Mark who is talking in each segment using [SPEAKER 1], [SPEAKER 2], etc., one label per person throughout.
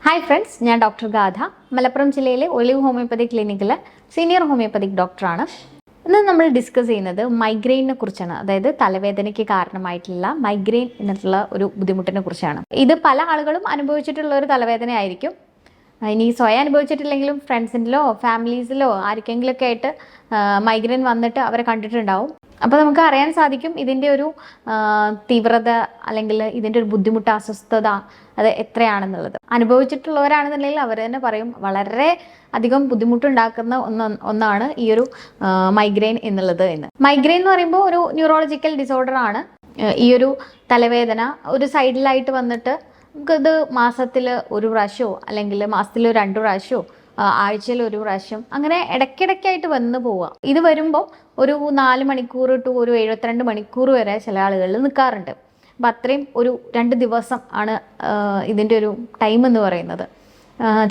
[SPEAKER 1] Hi friends, ഞാൻ doctor ഗാഥ. മലപ്പുറം ജില്ലയിലെ olive homeopathy ക്ലിനിക്കിലെ senior homoeopathic ഡോക്ടറാണ്. ഇന്ന് നമ്മൾ ഡിസ്കസ് ചെയ്യുന്നത് മൈഗ്രെയിനെ കുറിച്ചാണ്. അതായത് തലവേദനയ്ക്ക് കാരണമായിട്ടുള്ള മൈഗ്രെയിൻ എന്നുള്ള ഒരു ബുദ്ധിമുട്ടിനെ കുറിച്ചാണ്. ഇത് പല ആളുകളും അനുഭവിച്ചിട്ടുള്ള ഒരു തലവേദന ആയിരിക്കും. ഇനി സ്വയം അനുഭവിച്ചിട്ടില്ലെങ്കിലും ഫ്രണ്ട്സിൻ്റെയോ ഫാമിലീസിലോ ആർക്കെങ്കിലുമൊക്കെ ആയിട്ട് മൈഗ്രെയിൻ വന്നിട്ട് അവരെ കണ്ടിട്ടുണ്ടാവും. അപ്പോൾ നമുക്ക് അറിയാൻ സാധിക്കും ഇതിൻ്റെ ഒരു തീവ്രത അല്ലെങ്കിൽ ഇതിൻ്റെ ഒരു ബുദ്ധിമുട്ട്, അസ്വസ്ഥത അത് എത്രയാണെന്നുള്ളത്. അനുഭവിച്ചിട്ടുള്ളവരാണെന്നുണ്ടെങ്കിൽ അവർ തന്നെ പറയും വളരെ അധികം ബുദ്ധിമുട്ടുണ്ടാക്കുന്ന ഒന്നാണ് ഈ ഒരു മൈഗ്രെയിൻ എന്നുള്ളത് എന്ന്. മൈഗ്രെയിൻ എന്ന് പറയുമ്പോൾ ഒരു ന്യൂറോളജിക്കൽ ഡിസോർഡർ ആണ്. ഈ ഒരു തലവേദന ഒരു സൈഡിലായിട്ട് വന്നിട്ട് നമുക്കിത് മാസത്തിൽ ഒരു പ്രാവശ്യമോ അല്ലെങ്കിൽ മാസത്തിൽ 2 പ്രാവശ്യമോ ആഴ്ചയിൽ 1 പ്രാവശ്യം അങ്ങനെ ഇടയ്ക്കിടയ്ക്കായിട്ട് വന്ന് പോവുക. ഇത് വരുമ്പോൾ ഒരു 4 മണിക്കൂർ ടു ഒരു 72 മണിക്കൂർ വരെ ചില ആളുകളിൽ നിൽക്കാറുണ്ട്. അപ്പം അത്രയും ഒരു 2 ദിവസം ആണ് ഇതിൻ്റെ ഒരു ടൈം എന്ന് പറയുന്നത്.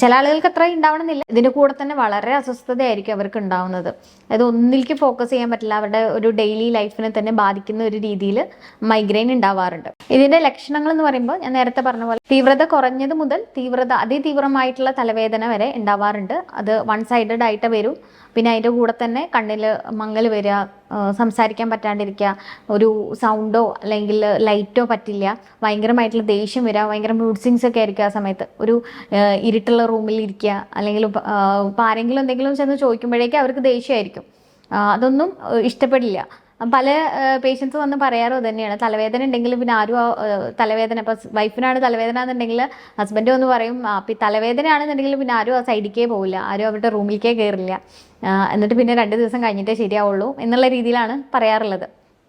[SPEAKER 1] ചില ആളുകൾക്ക് അത്ര ഉണ്ടാവണമെന്നില്ല. ഇതിൻ്റെ കൂടെ തന്നെ വളരെ അസ്വസ്ഥതയായിരിക്കും അവർക്ക് ഉണ്ടാവുന്നത്. അതായത് ഒന്നിലേക്ക് ഫോക്കസ് ചെയ്യാൻ പറ്റില്ല. അവരുടെ ഒരു ഡെയിലി ലൈഫിനെ തന്നെ ബാധിക്കുന്ന ഒരു രീതിയിൽ മൈഗ്രെയിൻ ഉണ്ടാവാറുണ്ട്. ഇതിൻ്റെ ലക്ഷണങ്ങൾ എന്ന് പറയുമ്പോൾ ഞാൻ നേരത്തെ പറഞ്ഞ പോലെ തീവ്രത കുറഞ്ഞത് മുതൽ അതിതീവ്രമായിട്ടുള്ള തലവേദന വരെ ഉണ്ടാവാറുണ്ട്. അത് 1 സൈഡഡ് ആയിട്ട് വരും. പിന്നെ അതിൻ്റെ കൂടെ തന്നെ കണ്ണിൽ മങ്ങൽ വരിക, സംസാരിക്കാൻ പറ്റാണ്ടിരിക്കുക, ഒരു സൗണ്ടോ അല്ലെങ്കിൽ ലൈറ്റോ പറ്റില്ല, ഭയങ്കരമായിട്ടുള്ള ദേഷ്യം വരിക, ഭയങ്കര മൂഡ് സ്വിങ്സ് ഒക്കെ ആയിരിക്കും ആ സമയത്ത്. ഒരു ഇരുട്ടുള്ള റൂമിൽ ഇരിക്കുക, അല്ലെങ്കിൽ ഇപ്പോൾ ആരെങ്കിലും എന്തെങ്കിലും ചെന്ന് ചോദിക്കുമ്പോഴേക്കും അവർക്ക് ദേഷ്യമായിരിക്കും. അതൊന്നും ഇഷ്ടപ്പെടില്ല. പല പേഷ്യൻസ് വന്ന് പറയാറോ തന്നെയാണ്, തലവേദന ഉണ്ടെങ്കിൽ പിന്നെ ആരും തലവേദന ഇപ്പോൾ വൈഫിനാണ് തലവേദന എന്നുണ്ടെങ്കിൽ ഹസ്ബൻഡ് വന്ന് പറയും അപ്പം തലവേദനയാണെന്നുണ്ടെങ്കിൽ പിന്നെ ആരും ആ സൈഡിക്കേ പോവില്ല, ആരും അവരുടെ റൂമിലേക്കേ കയറില്ല, എന്നിട്ട് പിന്നെ 2 ദിവസം കഴിഞ്ഞിട്ടേ ശരിയാവുള്ളൂ എന്നുള്ള രീതിയിലാണ് പറയാറുള്ളത്.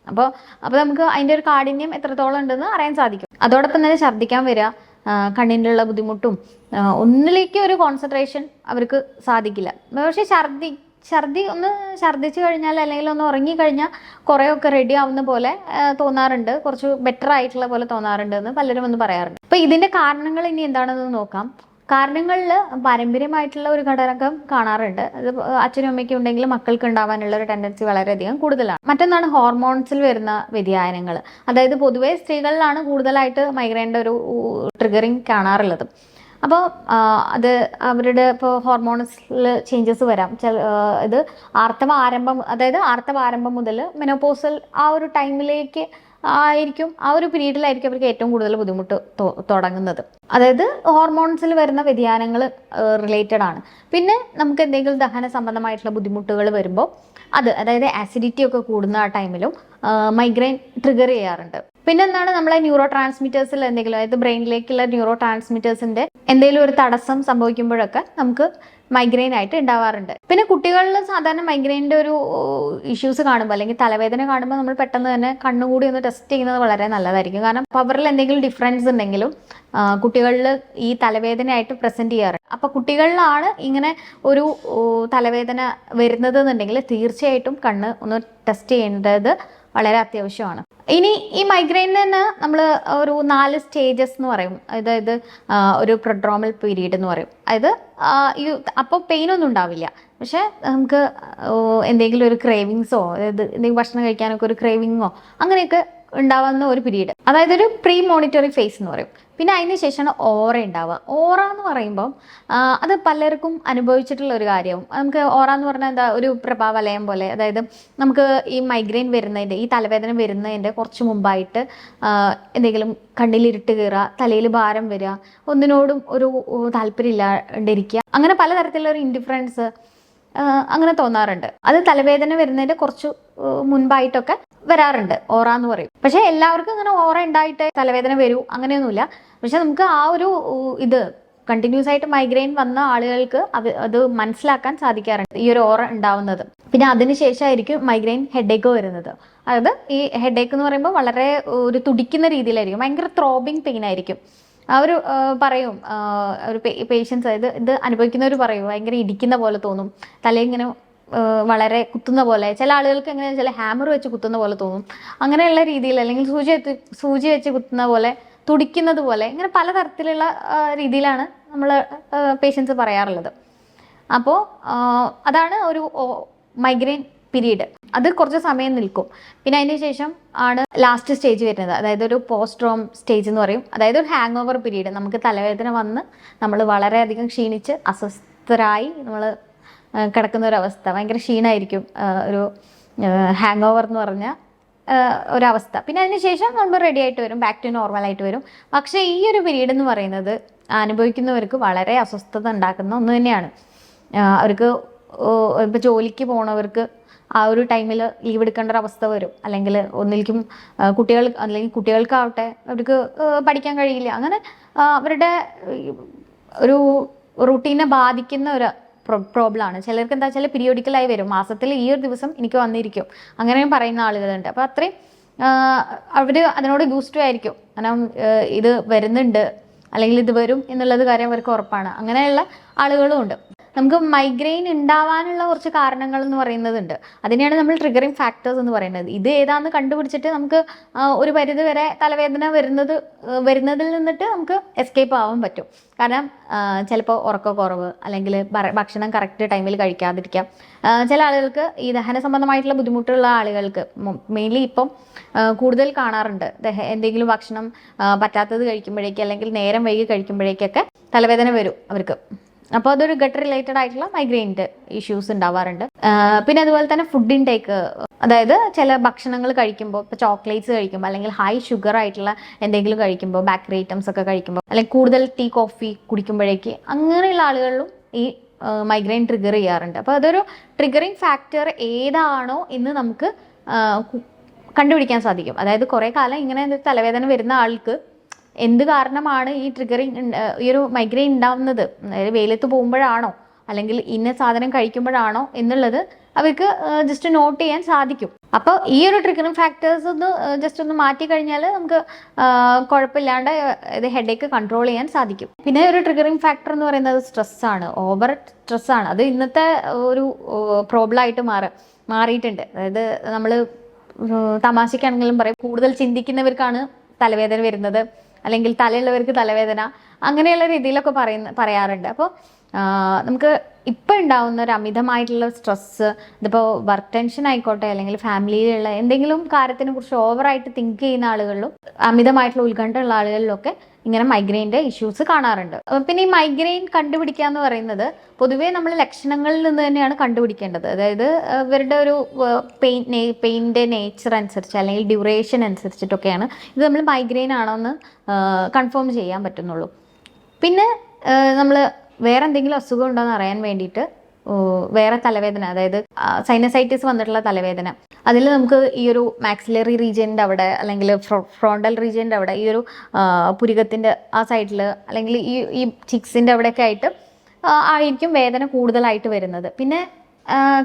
[SPEAKER 1] അപ്പോൾ നമുക്ക് അതിൻ്റെ ഒരു കാഠിന്യം എത്രത്തോളം ഉണ്ടെന്ന് അറിയാൻ സാധിക്കും. അതോടൊപ്പം തന്നെ ഛർദ്ദിക്കാൻ വരിക, കണ്ണിനുള്ള ബുദ്ധിമുട്ടും, ഒന്നിലേക്ക് ഒരു കോൺസെൻട്രേഷൻ അവർക്ക് സാധിക്കില്ല. പക്ഷേ ഛർദി ഒന്ന് ഛർദ്ദിച്ചു കഴിഞ്ഞാൽ അല്ലെങ്കിൽ ഒന്ന് ഉറങ്ങിക്കഴിഞ്ഞാൽ കുറേയൊക്കെ റെഡി ആവുന്ന പോലെ തോന്നാറുണ്ട്, കുറച്ച് ബെറ്റർ ആയിട്ടുള്ള പോലെ തോന്നാറുണ്ട് എന്ന് പലരും ഒന്ന് പറയാറുണ്ട്. അപ്പോൾ ഇതിൻ്റെ കാരണങ്ങൾ ഇനി എന്താണെന്ന് നോക്കാം. കാരണങ്ങളിൽ പാരമ്പര്യമായിട്ടുള്ള ഒരു ഘടകം കാണാറുണ്ട്. അത് അച്ഛനും അമ്മയ്ക്കും ഉണ്ടെങ്കിൽ മക്കൾക്ക് ഉണ്ടാവാനുള്ള ഒരു ടെൻഡൻസി വളരെയധികം കൂടുതലാണ്. മറ്റൊന്നാണ് ഹോർമോൺസിൽ വരുന്ന വ്യതിയാനങ്ങൾ. അതായത് പൊതുവേ സ്ത്രീകളിലാണ് കൂടുതലായിട്ട് മൈഗ്രെയിൻ്റെ ഒരു ട്രിഗറിങ് കാണാറുള്ളത്. അപ്പോൾ അത് അവരുടെ ഇപ്പോൾ ഹോർമോൺസിൽ ചേഞ്ചസ് വരാം. ഇത് ആർത്തവ ആരംഭം മുതൽ മെനോപോസൽ ആ ഒരു ടൈമിലേക്ക് ആയിരിക്കും, ആ ഒരു പീരീഡിലായിരിക്കും അവർക്ക് ഏറ്റവും കൂടുതൽ ബുദ്ധിമുട്ട് തുടങ്ങുന്നത്. അതായത് ഹോർമോൺസിൽ വരുന്ന വ്യതിയാനങ്ങൾ റിലേറ്റഡ് ആണ്. പിന്നെ നമുക്ക് എന്തെങ്കിലും ദഹന സംബന്ധമായിട്ടുള്ള ബുദ്ധിമുട്ടുകൾ വരുമ്പോൾ അതായത് ആസിഡിറ്റി ഒക്കെ കൂടുന്ന ആ ടൈമിലും മൈഗ്രെയിൻ ട്രിഗർ ചെയ്യാറുണ്ട്. പിന്നെ എന്താണ് നമ്മളെ ന്യൂറോ ട്രാൻസ്മിറ്റേഴ്സിൽ എന്തെങ്കിലും, അതായത് ബ്രെയിനിലേക്കുള്ള ന്യൂറോ ട്രാൻസ്മിറ്റേഴ്സിന്റെ എന്തെങ്കിലും ഒരു തടസ്സം സംഭവിക്കുമ്പോഴൊക്കെ നമുക്ക് മൈഗ്രെയിൻ ആയിട്ട് ഉണ്ടാവാറുണ്ട്. പിന്നെ കുട്ടികളിൽ സാധാരണ മൈഗ്രെയിൻ്റെ ഒരു ഇഷ്യൂസ് കാണുമ്പോൾ അല്ലെങ്കിൽ തലവേദന കാണുമ്പോൾ നമ്മൾ പെട്ടെന്ന് തന്നെ കണ്ണുകൂടി ഒന്ന് ടെസ്റ്റ് ചെയ്യുന്നത് വളരെ നല്ലതായിരിക്കും. കാരണം പവറിൽ എന്തെങ്കിലും ഡിഫറൻസ് ഉണ്ടെങ്കിലും കുട്ടികളിൽ ഈ തലവേദനയായിട്ട് പ്രസന്റ് ചെയ്യാറുണ്ട്. അപ്പോൾ കുട്ടികളിലാണ് ഇങ്ങനെ ഒരു തലവേദന വരുന്നത് എന്നുണ്ടെങ്കിൽ തീർച്ചയായിട്ടും കണ്ണ് ഒന്ന് ടെസ്റ്റ് ചെയ്യേണ്ടത് വളരെ അത്യാവശ്യമാണ്. ഇനി ഈ മൈഗ്രെയിനിന് തന്നെ നമ്മൾ ഒരു 4 സ്റ്റേജസ് എന്ന് പറയും. അതായത് ഒരു പ്രൊഡ്രോമൽ പീരീഡ് എന്ന് പറയും. അതായത് അപ്പോൾ പെയിനൊന്നും ഉണ്ടാവില്ല, പക്ഷെ നമുക്ക് എന്തെങ്കിലും ഒരു ക്രേവിങ്സോ, അതായത് എന്തെങ്കിലും ഭക്ഷണം കഴിക്കാനൊക്കെ ഒരു ക്രേവിങ്ങോ അങ്ങനെയൊക്കെ ഉണ്ടാവുന്ന ഒരു പീരീഡ്, അതായത് ഒരു പ്രീ മോണിറ്ററി ഫേസ് എന്ന് പറയും. പിന്നെ അതിന് ശേഷമാണ് ഓറ ഉണ്ടാവുക. ഓറ എന്ന് പറയുമ്പം അത് പലർക്കും അനുഭവിച്ചിട്ടുള്ള ഒരു കാര്യവും. നമുക്ക് ഓറ എന്ന് പറഞ്ഞാൽ എന്താ, ഒരു പ്രഭാവലയം പോലെ. അതായത് നമുക്ക് ഈ മൈഗ്രെയിൻ വരുന്നതിൻ്റെ, ഈ തലവേദന വരുന്നതിൻ്റെ കുറച്ച് മുമ്പായിട്ട് എന്തെങ്കിലും കണ്ണിലിരുട്ട് കയറുക, തലയിൽ ഭാരം വരിക, ഒന്നിനോടും ഒരു താല്പര്യം ഇല്ലാണ്ടിരിക്കുക, അങ്ങനെ പലതരത്തിലുള്ള ഒരു ഇൻഡിഫറൻസ് അങ്ങനെ തോന്നാറുണ്ട്. അത് തലവേദന വരുന്നതിൻ്റെ കുറച്ച് മുൻപായിട്ടൊക്കെ വരാറുണ്ട്, ഓറ എന്ന് പറയും. പക്ഷെ എല്ലാവർക്കും അങ്ങനെ ഓറ ഉണ്ടായിട്ട് തലവേദന വരൂ അങ്ങനെയൊന്നുമില്ല. പക്ഷെ നമുക്ക് ആ ഒരു ഇത് കണ്ടിന്യൂസ് ആയിട്ട് മൈഗ്രെയിൻ വന്ന ആളുകൾക്ക് അത് മനസ്സിലാക്കാൻ സാധിക്കാറുണ്ട്, ഈ ഒരു ഓറ ഉണ്ടാവുന്നത്. പിന്നെ അതിനുശേഷമായിരിക്കും മൈഗ്രെയിൻ ഹെഡേക്ക് വരുന്നത്. അതായത് ഈ ഹെഡേക്ക് എന്ന് പറയുമ്പോൾ വളരെ ഒരു തുടിക്കുന്ന രീതിയിലായിരിക്കും, ഭയങ്കര ത്രോബിങ് പെയിൻ ആയിരിക്കും. അവർ പറയും, ഒരു പേഷ്യൻസ് ഇത് അനുഭവിക്കുന്നവർ പറയും ഭയങ്കര ഇടിക്കുന്ന പോലെ തോന്നും, തലയിങ്ങനെ വളരെ കുത്തുന്ന പോലെ, ചില ആളുകൾക്ക് എങ്ങനെ ചില ഹാമർ വെച്ച് കുത്തുന്ന പോലെ തോന്നും, അങ്ങനെയുള്ള രീതിയിൽ, അല്ലെങ്കിൽ സൂചി വെച്ച് കുത്തുന്ന പോലെ, തുടിക്കുന്നത് പോലെ, ഇങ്ങനെ പലതരത്തിലുള്ള രീതിയിലാണ് നമ്മൾ പേഷ്യൻസ് പറയാറുള്ളത്. അപ്പോൾ അതാണ് ഒരു മൈഗ്രെയിൻ പീരീഡ്. അത് കുറച്ച് സമയം നിൽക്കും. പിന്നെ അതിന് ശേഷം ആണ് ലാസ്റ്റ് സ്റ്റേജ് വരുന്നത്, അതായത് ഒരു പോസ്ട്രോം സ്റ്റേജ് എന്ന് പറയും. അതായത് ഒരു ഹാങ് ഓവർ പീരീഡ്, നമുക്ക് തലവേദന വന്ന് നമ്മൾ വളരെയധികം ക്ഷീണിച്ച് അസ്വസ്ഥരായി നമ്മൾ കിടക്കുന്ന ഒരു അവസ്ഥ, ഭയങ്കര ക്ഷീണമായിരിക്കും, ഒരു ഹാങ് ഓവർ എന്ന് പറഞ്ഞ ഒരവസ്ഥ. പിന്നെ അതിന് ശേഷം നമ്മൾ റെഡി ആയിട്ട് വരും, ബാക്ക് ടു നോർമൽ ആയിട്ട് വരും. പക്ഷേ ഈ ഒരു പീരീഡ് എന്ന് പറയുന്നത് അനുഭവിക്കുന്നവർക്ക് വളരെ അസ്വസ്ഥത ഉണ്ടാക്കുന്ന ഒന്ന് തന്നെയാണ്. അവർക്ക് ഇപ്പോൾ ജോലിക്ക് പോണവർക്ക് ആ ഒരു ടൈമിൽ ലീവ് എടുക്കേണ്ട ഒരു അവസ്ഥ വരും. അല്ലെങ്കിൽ ഒന്നിലേക്കും കുട്ടികൾക്കാവട്ടെ അവർക്ക് പഠിക്കാൻ കഴിയില്ല. അങ്ങനെ അവരുടെ ഒരു റുട്ടീനെ ബാധിക്കുന്ന ഒരു പ്രോബ്ലമാണ്. ചിലർക്ക് എന്താ വെച്ചാൽ പീരിയോഡിക്കലായി വരും, മാസത്തിൽ ഈ ഒരു ദിവസം എനിക്ക് വന്നിരിക്കും, അങ്ങനെയും പറയുന്ന ആളുകളുണ്ട്. അപ്പോൾ അത്രയും അവർ അതിനോട് യൂസ്ഡ് ആയിരിക്കും. കാരണം ഇത് വരുന്നുണ്ട് അല്ലെങ്കിൽ ഇത് വരും എന്നുള്ളത് കാര്യം അവർക്ക് ഉറപ്പാണ്. അങ്ങനെയുള്ള ആളുകളും ഉണ്ട്. നമുക്ക് മൈഗ്രെയിൻ ഉണ്ടാവാനുള്ള കുറച്ച് കാരണങ്ങൾ എന്ന് പറയുന്നതുണ്ട്. അതിനെയാണ് നമ്മൾ ട്രിഗറിങ് ഫാക്ടേഴ്സ് എന്ന് പറയുന്നത്. ഇത് ഏതാണെന്ന് കണ്ടുപിടിച്ചിട്ട് നമുക്ക് ഒരു പരിധി വരെ തലവേദന വരുന്നതിൽ നിന്നിട്ട് നമുക്ക് എസ്കേപ്പ് ആവാൻ പറ്റും. കാരണം ചിലപ്പോൾ ഉറക്കക്കുറവ്, അല്ലെങ്കിൽ ഭക്ഷണം കറക്റ്റ് ടൈമിൽ കഴിക്കാതിരിക്കാം. ചില ആളുകൾക്ക് ഈ ദഹന സംബന്ധമായിട്ടുള്ള ബുദ്ധിമുട്ടുള്ള ആളുകൾക്ക് മെയിൻലി ഇപ്പം കൂടുതൽ കാണാറുണ്ട്, എന്തെങ്കിലും ഭക്ഷണം പറ്റാത്തത് കഴിക്കുമ്പോഴേക്കും അല്ലെങ്കിൽ നേരം വൈകി കഴിക്കുമ്പോഴേക്കൊക്കെ തലവേദന വരും അവർക്ക്. അപ്പോൾ അതൊരു ഗട്ട് റിലേറ്റഡ് ആയിട്ടുള്ള മൈഗ്രെയിൻ്റെ ഇഷ്യൂസ് ഉണ്ടാവാറുണ്ട്. പിന്നെ അതുപോലെ തന്നെ ഫുഡ് ഇൻടേക്ക്, അതായത് ചില ഭക്ഷണങ്ങൾ കഴിക്കുമ്പോൾ, ഇപ്പോൾ ചോക്ലേറ്റ്സ് കഴിക്കുമ്പോൾ അല്ലെങ്കിൽ ഹൈ ഷുഗർ ആയിട്ടുള്ള എന്തെങ്കിലും കഴിക്കുമ്പോൾ, ബേക്കറി ഐറ്റംസ് ഒക്കെ കഴിക്കുമ്പോൾ, അല്ലെങ്കിൽ കൂടുതൽ ടീ കോഫി കുടിക്കുമ്പോഴേക്ക് അങ്ങനെയുള്ള ആളുകളിലും ഈ മൈഗ്രെയിൻ ട്രിഗർ ചെയ്യാറുണ്ട്. അപ്പോൾ അതൊരു ട്രിഗറിങ് ഫാക്ടർ ഏതാണോ എന്ന് നമുക്ക് കണ്ടുപിടിക്കാൻ സാധിക്കും. അതായത് കുറേ കാലം ഇങ്ങനെ തലവേദന വരുന്ന ആൾക്ക് എന്ത് കാരണമാണ് ഈ ട്രിഗറിങ്, ഈ ഒരു മൈഗ്രെയിൻ ഉണ്ടാവുന്നത്, അതായത് വെയിലത്ത് പോകുമ്പോഴാണോ അല്ലെങ്കിൽ ഇന്ന സാധനം കഴിക്കുമ്പോഴാണോ എന്നുള്ളത് അവർക്ക് ജസ്റ്റ് നോട്ട് ചെയ്യാൻ സാധിക്കും. അപ്പോൾ ഈ ഒരു ട്രിഗറിങ് ഫാക്ടേഴ്സ് ഒന്ന് ജസ്റ്റ് ഒന്ന് മാറ്റി കഴിഞ്ഞാൽ നമുക്ക് കുഴപ്പമില്ലാണ്ട് ഇത് ഹെഡേക്ക് കൺട്രോൾ ചെയ്യാൻ സാധിക്കും. പിന്നെ ഒരു ട്രിഗറിങ് ഫാക്ടർ എന്ന് പറയുന്നത് സ്ട്രെസ്സാണ്, ഓവർ സ്ട്രെസ്സാണ്. അത് ഇന്നത്തെ ഒരു പ്രോബ്ലം ആയിട്ട് മാറിയിട്ടുണ്ട്. അതായത് നമ്മൾ തമാശയ്ക്കാണെങ്കിലും പറയും, കൂടുതൽ ചിന്തിക്കുന്നവർക്കാണ് തലവേദന വരുന്നത്, അല്ലെങ്കിൽ തലയുള്ളവർക്ക് തലവേദന, അങ്ങനെയുള്ള രീതിയിലൊക്കെ പറയാറുണ്ട്. അപ്പോൾ നമുക്ക് ഇപ്പം ഉണ്ടാവുന്ന ഒരു അമിതമായിട്ടുള്ള സ്ട്രെസ്സ്, ഇതിപ്പോൾ വർക്ക് ടെൻഷൻ ആയിക്കോട്ടെ, അല്ലെങ്കിൽ ഫാമിലിയിലുള്ള എന്തെങ്കിലും കാര്യത്തിനെ കുറിച്ച് ഓവറായിട്ട് തിങ്ക് ചെയ്യുന്ന ആളുകളിലും അമിതമായിട്ടുള്ള ഉത്കണ്ഠ ഉള്ള ആളുകളിലൊക്കെ ഇങ്ങനെ മൈഗ്രെയിൻ്റെ ഇഷ്യൂസ് കാണാറുണ്ട്. പിന്നെ ഈ മൈഗ്രെയിൻ കണ്ടുപിടിക്കുക എന്ന് പറയുന്നത് പൊതുവേ നമ്മൾ ലക്ഷണങ്ങളിൽ നിന്ന് തന്നെയാണ് കണ്ടുപിടിക്കേണ്ടത്. അതായത് ഇവരുടെ ഒരു പെയിൻ്റെ നേച്ചർ അനുസരിച്ച് അല്ലെങ്കിൽ ഡ്യൂറേഷൻ അനുസരിച്ചിട്ടൊക്കെയാണ് ഇത് നമ്മൾ മൈഗ്രെയിൻ ആണോ എന്ന് കൺഫേം ചെയ്യാൻ പറ്റുന്നുള്ളൂ. പിന്നെ നമ്മൾ വേറെ എന്തെങ്കിലും അസുഖം ഉണ്ടോ എന്ന് അറിയാൻ വേണ്ടിയിട്ട് വേറെ തലവേദന, അതായത് സൈനസൈറ്റിസ് വന്നിട്ടുള്ള തലവേദന, അതിൽ നമുക്ക് ഈ ഒരു മാക്സിലറി റീജിയൻ്റെ അവിടെ അല്ലെങ്കിൽ ഫ്രോണ്ടൽ റീജിയൻ്റെ അവിടെ, ഈ ഒരു പുരികത്തിൻ്റെ ആ സൈഡിൽ അല്ലെങ്കിൽ ഈ ചിക്സിൻ്റെ അവിടെയൊക്കെ ആയിട്ട് ആയിരിക്കും വേദന കൂടുതലായിട്ട് വരുന്നത്. പിന്നെ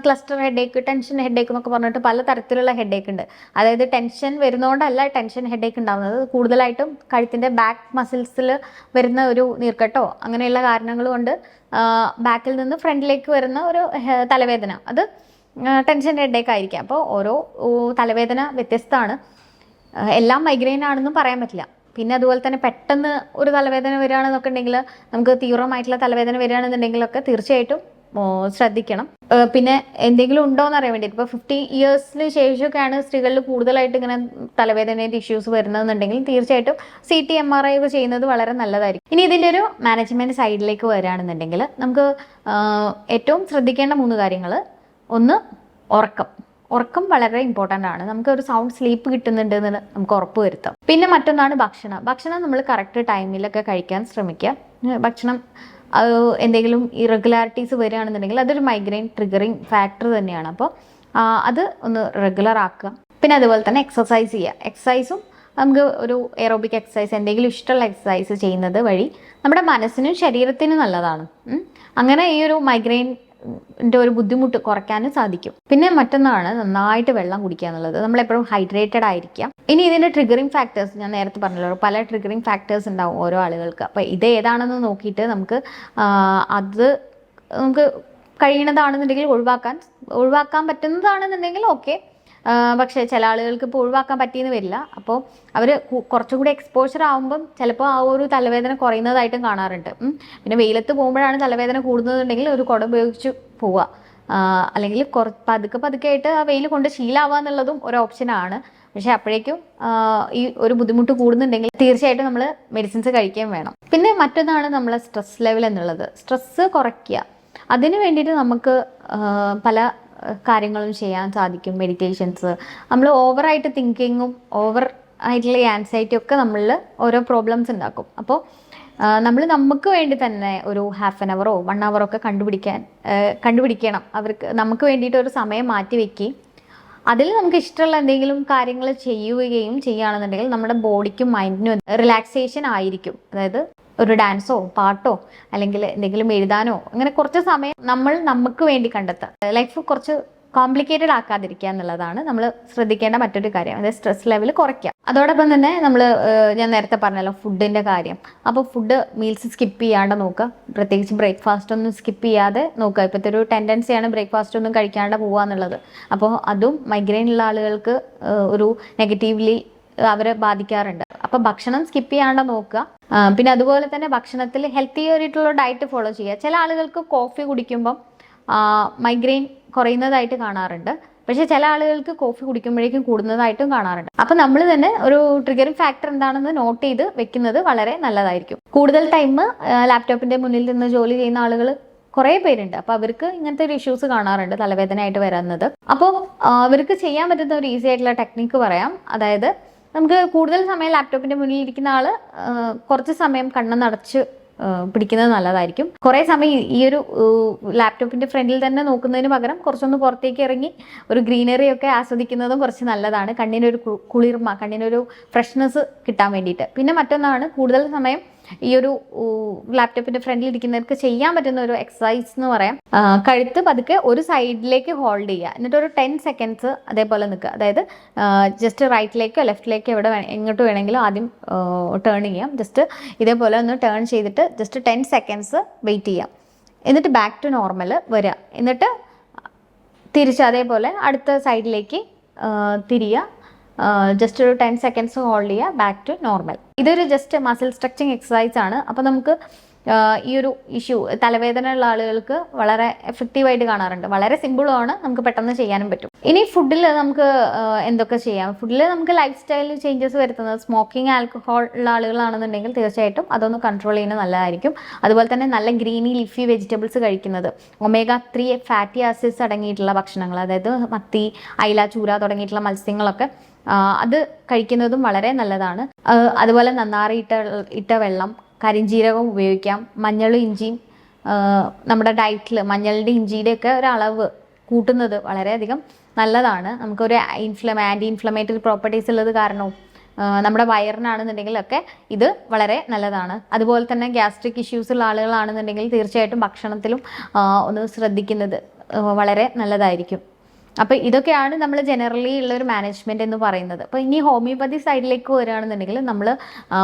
[SPEAKER 1] ക്ലസ്റ്റർ ഹെഡേക്ക്, ടെൻഷൻ ഹെഡേക്ക് എന്നൊക്കെ പറഞ്ഞിട്ട് പല തരത്തിലുള്ള ഹെഡേക്ക് ഉണ്ട്. അതായത് ടെൻഷൻ വരുന്നതുകൊണ്ടല്ല ടെൻഷൻ ഹെഡേക്ക് ഉണ്ടാകുന്നത്, കൂടുതലായിട്ടും കഴുത്തിൻ്റെ ബാക്ക് മസിൽസിൽ വരുന്ന ഒരു നീർക്കെട്ടോ അങ്ങനെയുള്ള കാരണങ്ങൾ കൊണ്ട് ബാക്കിൽ നിന്ന് ഫ്രണ്ടിലേക്ക് വരുന്ന ഒരു തലവേദന, അത് ടെൻഷൻ ഹെഡേക്ക് ആയിരിക്കാം. അപ്പോൾ ഓരോ തലവേദന വ്യത്യസ്തമാണ്, എല്ലാം മൈഗ്രെയിൻ ആണെന്നും പറയാൻ പറ്റില്ല. പിന്നെ അതുപോലെ തന്നെ പെട്ടെന്ന് ഒരു തലവേദന വരികയാണെന്നൊക്കെ ഉണ്ടെങ്കിൽ, നമുക്ക് തീവ്രമായിട്ടുള്ള തലവേദന വരികയാണെന്നുണ്ടെങ്കിലൊക്കെ തീർച്ചയായിട്ടും ശ്രദ്ധിക്കണം. പിന്നെ എന്തെങ്കിലും ഉണ്ടോ എന്ന് അറിയാൻ വേണ്ടി, ഇപ്പോൾ 50 ഇയേഴ്സിന് ശേഷമൊക്കെയാണ് സ്ത്രീകളിൽ കൂടുതലായിട്ട് ഇങ്ങനെ തലവേദനയുടെ ഇഷ്യൂസ് വരുന്നതെന്നുണ്ടെങ്കിൽ തീർച്ചയായിട്ടും CT MRI ഒക്കെ ചെയ്യുന്നത് വളരെ നല്ലതായിരിക്കും. ഇനി ഇതിൻ്റെ ഒരു മാനേജ്മെൻറ്റ് സൈഡിലേക്ക് വരികയാണെന്നുണ്ടെങ്കിൽ നമുക്ക് ഏറ്റവും ശ്രദ്ധിക്കേണ്ട 3 കാര്യങ്ങൾ. ഒന്ന്, ഉറക്കം വളരെ ഇമ്പോർട്ടൻ്റ് ആണ്. നമുക്ക് ഒരു സൗണ്ട് സ്ലീപ്പ് കിട്ടുന്നുണ്ട് എന്ന് നമുക്ക് ഉറപ്പ് വരുത്താം. പിന്നെ മറ്റൊന്നാണ് ഭക്ഷണം നമ്മൾ കറക്റ്റ് ടൈമിലൊക്കെ കഴിക്കാൻ ശ്രമിക്കുക. ഭക്ഷണം എന്തെങ്കിലും ഇറഗുലാരിറ്റീസ് വരികയാണെന്നുണ്ടെങ്കിൽ അതൊരു മൈഗ്രെയിൻ ട്രിഗറിങ് ഫാക്ടർ തന്നെയാണ്. അപ്പോൾ അത് ഒന്ന് റെഗുലർ ആക്കുക. പിന്നെ അതുപോലെ തന്നെ എക്സസൈസ് ചെയ്യുക. എക്സസൈസും നമുക്ക് ഒരു എയറോബിക് എക്സസൈസ്, എന്തെങ്കിലും ഇഷ്ടമുള്ള എക്സസൈസ് ചെയ്യുന്നത് വഴി നമ്മുടെ മനസ്സിനും ശരീരത്തിനും നല്ലതാണ്. അങ്ങനെ ഈ ഒരു മൈഗ്രെയിൻ്റെ ഒരു ബുദ്ധിമുട്ട് കുറയ്ക്കാനും സാധിക്കും. പിന്നെ മറ്റൊന്നാണ് നന്നായിട്ട് വെള്ളം കുടിക്കുക എന്നുള്ളത്. നമ്മളെപ്പോഴും ഹൈഡ്രേറ്റഡ് ആയിരിക്കാം. ഇനി ഇതിൻ്റെ ട്രിഗറിങ് ഫാക്ടേഴ്സ് ഞാൻ നേരത്തെ പറഞ്ഞല്ലോ, പല ട്രിഗറിങ് ഫാക്ടേഴ്സ് ഉണ്ടാവും ഓരോ ആളുകൾക്ക്. അപ്പോൾ ഇത് ഏതാണെന്ന് നോക്കിയിട്ട് നമുക്ക് അത് നമുക്ക് കഴിയണതാണെന്നുണ്ടെങ്കിൽ ഒഴിവാക്കാൻ പറ്റുന്നതാണെന്നുണ്ടെങ്കിൽ ഓക്കെ. പക്ഷേ ചില ആളുകൾക്ക് ഇപ്പോൾ ഒഴിവാക്കാൻ പറ്റിയെന്ന് വരില്ല. അപ്പോൾ അവർ കുറച്ചുകൂടി എക്സ്പോഷർ ആകുമ്പം ചിലപ്പോൾ ആ ഒരു തലവേദന കുറയുന്നതായിട്ടും കാണാറുണ്ട്. പിന്നെ വെയിലത്ത് പോകുമ്പോഴാണ് തലവേദന കൂടുന്നതുണ്ടെങ്കിൽ ഒരു കുട ഉപയോഗിച്ച് പോവുക. അല്ലെങ്കിൽ പതുക്കെ പതുക്കെ ആയിട്ട് ആ വെയിൽ കൊണ്ട് ശീലമാവുക എന്നുള്ളതും ഒരു ഓപ്ഷനാണ്. പക്ഷെ അപ്പോഴേക്കും ഈ ഒരു ബുദ്ധിമുട്ട് കൂടുന്നുണ്ടെങ്കിൽ തീർച്ചയായിട്ടും നമ്മൾ മെഡിസിൻസ് കഴിക്കുകയും വേണം. പിന്നെ മറ്റൊന്നാണ് നമ്മളെ സ്ട്രെസ് ലെവൽ എന്നുള്ളത്. സ്ട്രെസ്സ് കുറയ്ക്കുക, അതിന് വേണ്ടിയിട്ട് നമുക്ക് പല കാര്യങ്ങളും ചെയ്യാൻ സാധിക്കും. മെഡിറ്റേഷൻസ്, നമ്മൾ ഓവറായിട്ട് തിങ്കിങ്ങും ഓവർ ആയിട്ടുള്ള ആൻസൈറ്റി ഒക്കെ നമ്മളിൽ ഓരോ പ്രോബ്ലംസ് ഉണ്ടാക്കും. അപ്പോൾ നമ്മൾ നമുക്ക് വേണ്ടി തന്നെ ഒരു ഹാഫ് ആൻ അവറോ 1 hour ഒക്കെ കണ്ടുപിടിക്കണം. നമുക്ക് വേണ്ടിയിട്ട് ഒരു സമയം മാറ്റി വെക്കുകയും അതിൽ നമുക്ക് ഇഷ്ടമുള്ള എന്തെങ്കിലും കാര്യങ്ങൾ ചെയ്യുകയാണെന്നുണ്ടെങ്കിൽ നമ്മുടെ ബോഡിക്കും മൈൻഡിനും റിലാക്സേഷൻ ആയിരിക്കും. അതായത് ഒരു ഡാൻസോ പാട്ടോ അല്ലെങ്കിൽ എന്തെങ്കിലും എഴുതാനോ അങ്ങനെ കുറച്ച് സമയം നമുക്ക് വേണ്ടി കണ്ടെത്തുക. ലൈഫ് കുറച്ച് കോംപ്ലിക്കേറ്റഡ് ആക്കാതിരിക്കുക എന്നുള്ളതാണ് നമ്മൾ ശ്രദ്ധിക്കേണ്ട മറ്റൊരു കാര്യം. അതായത് സ്ട്രെസ് ലെവൽ കുറയ്ക്കുക. അതോടൊപ്പം തന്നെ ഞാൻ നേരത്തെ പറഞ്ഞല്ലോ ഫുഡിൻ്റെ കാര്യം. അപ്പോൾ മീൽസ് സ്കിപ്പ് ചെയ്യാണ്ട് നോക്കുക. പ്രത്യേകിച്ച് ബ്രേക്ക്ഫാസ്റ്റ് ഒന്നും സ്കിപ്പ് ചെയ്യാതെ നോക്കുക. ഇപ്പോഴത്തെ ഒരു ടെൻഡൻസിയാണ് ബ്രേക്ക്ഫാസ്റ്റ് ഒന്നും കഴിക്കാണ്ട് പോകുക എന്നുള്ളത്. അപ്പോൾ അതും മൈഗ്രെയിൻ ഉള്ള ആളുകൾക്ക് ഒരു നെഗറ്റീവ്ലി അവരെ ബാധിക്കാറുണ്ട്. അപ്പോൾ ഭക്ഷണം സ്കിപ്പ് ചെയ്യാണ്ട് നോക്കുക. പിന്നെ അതുപോലെ തന്നെ ഭക്ഷണത്തിൽ ഹെൽത്തി ആയിട്ടുള്ള ഡയറ്റ് ഫോളോ ചെയ്യുക. ചില ആളുകൾക്ക് കോഫി കുടിക്കുമ്പം മൈഗ്രെയിൻ കുറയുന്നതായിട്ട് കാണാറുണ്ട്. പക്ഷേ ചില ആളുകൾക്ക് കോഫി കുടിക്കുമ്പോഴേക്കും കൂടുന്നതായിട്ടും കാണാറുണ്ട്. അപ്പം നമ്മൾ തന്നെ ഒരു ട്രിഗറിങ് ഫാക്ടർ എന്താണെന്ന് നോട്ട് ചെയ്ത് വെക്കുന്നത് വളരെ നല്ലതായിരിക്കും. കൂടുതൽ ടൈം ലാപ്ടോപ്പിൻ്റെ മുന്നിൽ നിന്ന് ജോലി ചെയ്യുന്ന ആളുകൾ കുറേ പേരുണ്ട്. അപ്പോൾ അവർക്ക് ഇങ്ങനത്തെ ഒരു ഇഷ്യൂസ് കാണാറുണ്ട്, തലവേദനയായിട്ട് വരുന്നത്. അപ്പോൾ അവർക്ക് ചെയ്യാൻ പറ്റുന്ന ഒരു ഈസി ആയിട്ടുള്ള ടെക്നിക്ക് പറയാം. അതായത് നമുക്ക് കൂടുതൽ സമയം ലാപ്ടോപ്പിൻ്റെ മുന്നിൽ ഇരിക്കുന്ന ആൾ കുറച്ച് സമയം കണ്ണടച്ച് പിടിക്കുന്നത് നല്ലതായിരിക്കും. കുറേ സമയം ഈ ഒരു ലാപ്ടോപ്പിൻ്റെ ഫ്രണ്ടിൽ തന്നെ നോക്കുന്നതിന് പകരം കുറച്ചൊന്ന് പുറത്തേക്ക് ഇറങ്ങി ഒരു ഗ്രീനറി ഒക്കെ ആസ്വദിക്കുന്നതും കുറച്ച് നല്ലതാണ്. കണ്ണിനൊരു കുളിർമ, കണ്ണിനൊരു ഫ്രഷ്നെസ് കിട്ടാൻ വേണ്ടിയിട്ട്. പിന്നെ മറ്റൊന്നാണ്, കൂടുതൽ സമയം ഈ ഒരു ലാപ്ടോപ്പിൻ്റെ ഫ്രണ്ടിൽ ഇരിക്കുന്നവർക്ക് ചെയ്യാൻ പറ്റുന്ന ഒരു എക്സസൈസ് എന്ന് പറയാം. കഴുത്ത് പതുക്കെ ഒരു സൈഡിലേക്ക് ഹോൾഡ് ചെയ്യുക, എന്നിട്ട് ഒരു 10 seconds അതേപോലെ നിൽക്കുക. അതായത് ജസ്റ്റ് റൈറ്റിലേക്കോ ലെഫ്റ്റിലേക്കോ എങ്ങോട്ട് വേണമെങ്കിലും ആദ്യം ടേൺ ചെയ്യാം. ജസ്റ്റ് ഇതേപോലെ ഒന്ന് ടേൺ ചെയ്തിട്ട് ജസ്റ്റ് 10 seconds വെയിറ്റ് ചെയ്യാം. എന്നിട്ട് ബാക്ക് ടു നോർമൽ വരിക. എന്നിട്ട് തിരിച്ച് അതേപോലെ അടുത്ത സൈഡിലേക്ക് തിരിയുക. ജസ്റ്റ് ഒരു 10 seconds ഹോൾഡ് ചെയ്യുക, ബാക്ക് ടു നോർമൽ. ഇതൊരു ജസ്റ്റ് മസിൽ സ്ട്രെച്ചിങ് എക്സസൈസ് ആണ്. അപ്പോൾ നമുക്ക് ഈ ഒരു ഇഷ്യൂ തലവേദന ഉള്ള ആളുകൾക്ക് വളരെ എഫക്റ്റീവായിട്ട് കാണാറുണ്ട്. വളരെ സിമ്പിളുമാണ്, നമുക്ക് പെട്ടെന്ന് ചെയ്യാനും പറ്റും. ഇനി ഫുഡിൽ നമുക്ക് എന്തൊക്കെ ചെയ്യാം? ഫുഡിൽ നമുക്ക് ലൈഫ് സ്റ്റൈലിൽ ചേഞ്ചസ് വരുത്തുന്നത്, സ്മോക്കിംഗ് ആൽക്കഹോൾ ഉള്ള ആളുകളാണെന്നുണ്ടെങ്കിൽ തീർച്ചയായിട്ടും അതൊന്ന് കൺട്രോൾ ചെയ്യുന്നത് നല്ലതായിരിക്കും. അതുപോലെ തന്നെ നല്ല ഗ്രീനി ലീഫി വെജിറ്റബിൾസ് കഴിക്കുന്നത്, omega-3 ഫാറ്റി ആസിഡ്സ് അടങ്ങിയിട്ടുള്ള ഭക്ഷണങ്ങൾ, അതായത് മത്തി, അയില, ചൂര തുടങ്ങിയിട്ടുള്ള മത്സ്യങ്ങളൊക്കെ അത് കഴിക്കുന്നതും വളരെ നല്ലതാണ്. അതുപോലെ നന്നാറി ഇട്ട വെള്ളം, കരിഞ്ജീരകം ഉപയോഗിക്കാം. മഞ്ഞളും ഇഞ്ചിയും നമ്മുടെ ഡയറ്റിൽ മഞ്ഞളുടെ ഇഞ്ചിയുടെ ഒക്കെ ഒരളവ് കൂട്ടുന്നത് വളരെയധികം നല്ലതാണ്. നമുക്കൊരു ആൻറ്റി ഇൻഫ്ലമേറ്ററി പ്രോപ്പർട്ടീസ് ഉള്ളത് കാരണവും നമ്മുടെ വയറിനാണെന്നുണ്ടെങ്കിലൊക്കെ ഇത് വളരെ നല്ലതാണ്. അതുപോലെ തന്നെ ഗ്യാസ്ട്രിക് ഇഷ്യൂസ് ഉള്ള ആളുകളാണെന്നുണ്ടെങ്കിൽ തീർച്ചയായിട്ടും ഭക്ഷണത്തിലും ഒന്ന് ശ്രദ്ധിക്കുന്നത് വളരെ നല്ലതായിരിക്കും. അപ്പോൾ ഇതൊക്കെയാണ് നമ്മൾ ജനറലി ഉള്ളൊരു മാനേജ്മെൻറ്റ് എന്ന് പറയുന്നത്. അപ്പോൾ ഇനി ഹോമിയോപ്പതി സൈഡിലേക്ക് വരികയാണെന്നുണ്ടെങ്കിൽ നമ്മൾ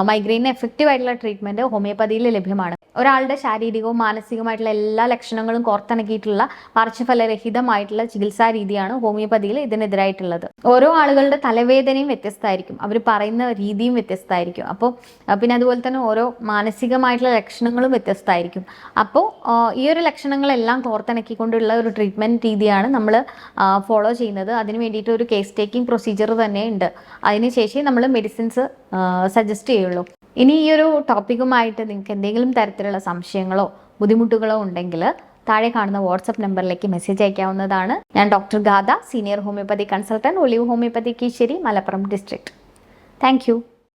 [SPEAKER 1] മൈഗ്രെയിനിന് എഫക്റ്റീവ് ആയിട്ടുള്ള ട്രീറ്റ്മെൻറ്റ് ഹോമിയോപ്പതിയിൽ ലഭ്യമാണ്. ഒരാളുടെ ശാരീരികവും മാനസികമായിട്ടുള്ള എല്ലാ ലക്ഷണങ്ങളും കോർത്തിണക്കിയിട്ടുള്ള പാർശ്വഫലരഹിതമായിട്ടുള്ള ചികിത്സാ രീതിയാണ് ഹോമിയോപ്പതിയിൽ ഇതിനെതിരായിട്ടുള്ളത്. ഓരോ ആളുകളുടെ തലവേദനയും വ്യത്യസ്തമായിരിക്കും, അവർ പറയുന്ന രീതിയും വ്യത്യസ്തമായിരിക്കും. അപ്പോൾ പിന്നെ അതുപോലെ തന്നെ ഓരോ മാനസികമായിട്ടുള്ള ലക്ഷണങ്ങളും വ്യത്യസ്തമായിരിക്കും. അപ്പോൾ ഈ ഒരു ലക്ഷണങ്ങളെല്ലാം കോർത്തിണക്കിക്കൊണ്ടുള്ള ഒരു ട്രീറ്റ്മെൻറ്റ് രീതിയാണ് നമ്മൾ ഫോളോ ചെയ്യുന്നത്. അതിന് വേണ്ടിയിട്ട് ഒരു കേസ് ടേക്കിംഗ് പ്രൊസീജിയർ തന്നെ ഉണ്ട്. അതിനുശേഷം നമ്മൾ മെഡിസിൻസ് സജസ്റ്റ് ചെയ്യുള്ളൂ. ഇനി ഈ ഒരു ടോപ്പിക്കുമായിട്ട് നിങ്ങൾക്ക് എന്തെങ്കിലും തരത്തിലുള്ള സംശയങ്ങളോ ബുദ്ധിമുട്ടുകളോ ഉണ്ടെങ്കിൽ താഴെ കാണുന്ന വാട്സപ്പ് നമ്പറിലേക്ക് മെസ്സേജ് അയക്കാവുന്നതാണ്. ഞാൻ doctor Gatha, senior homeopathy consultant, Olive homeopathy Keesheri, Malappuram district. Thank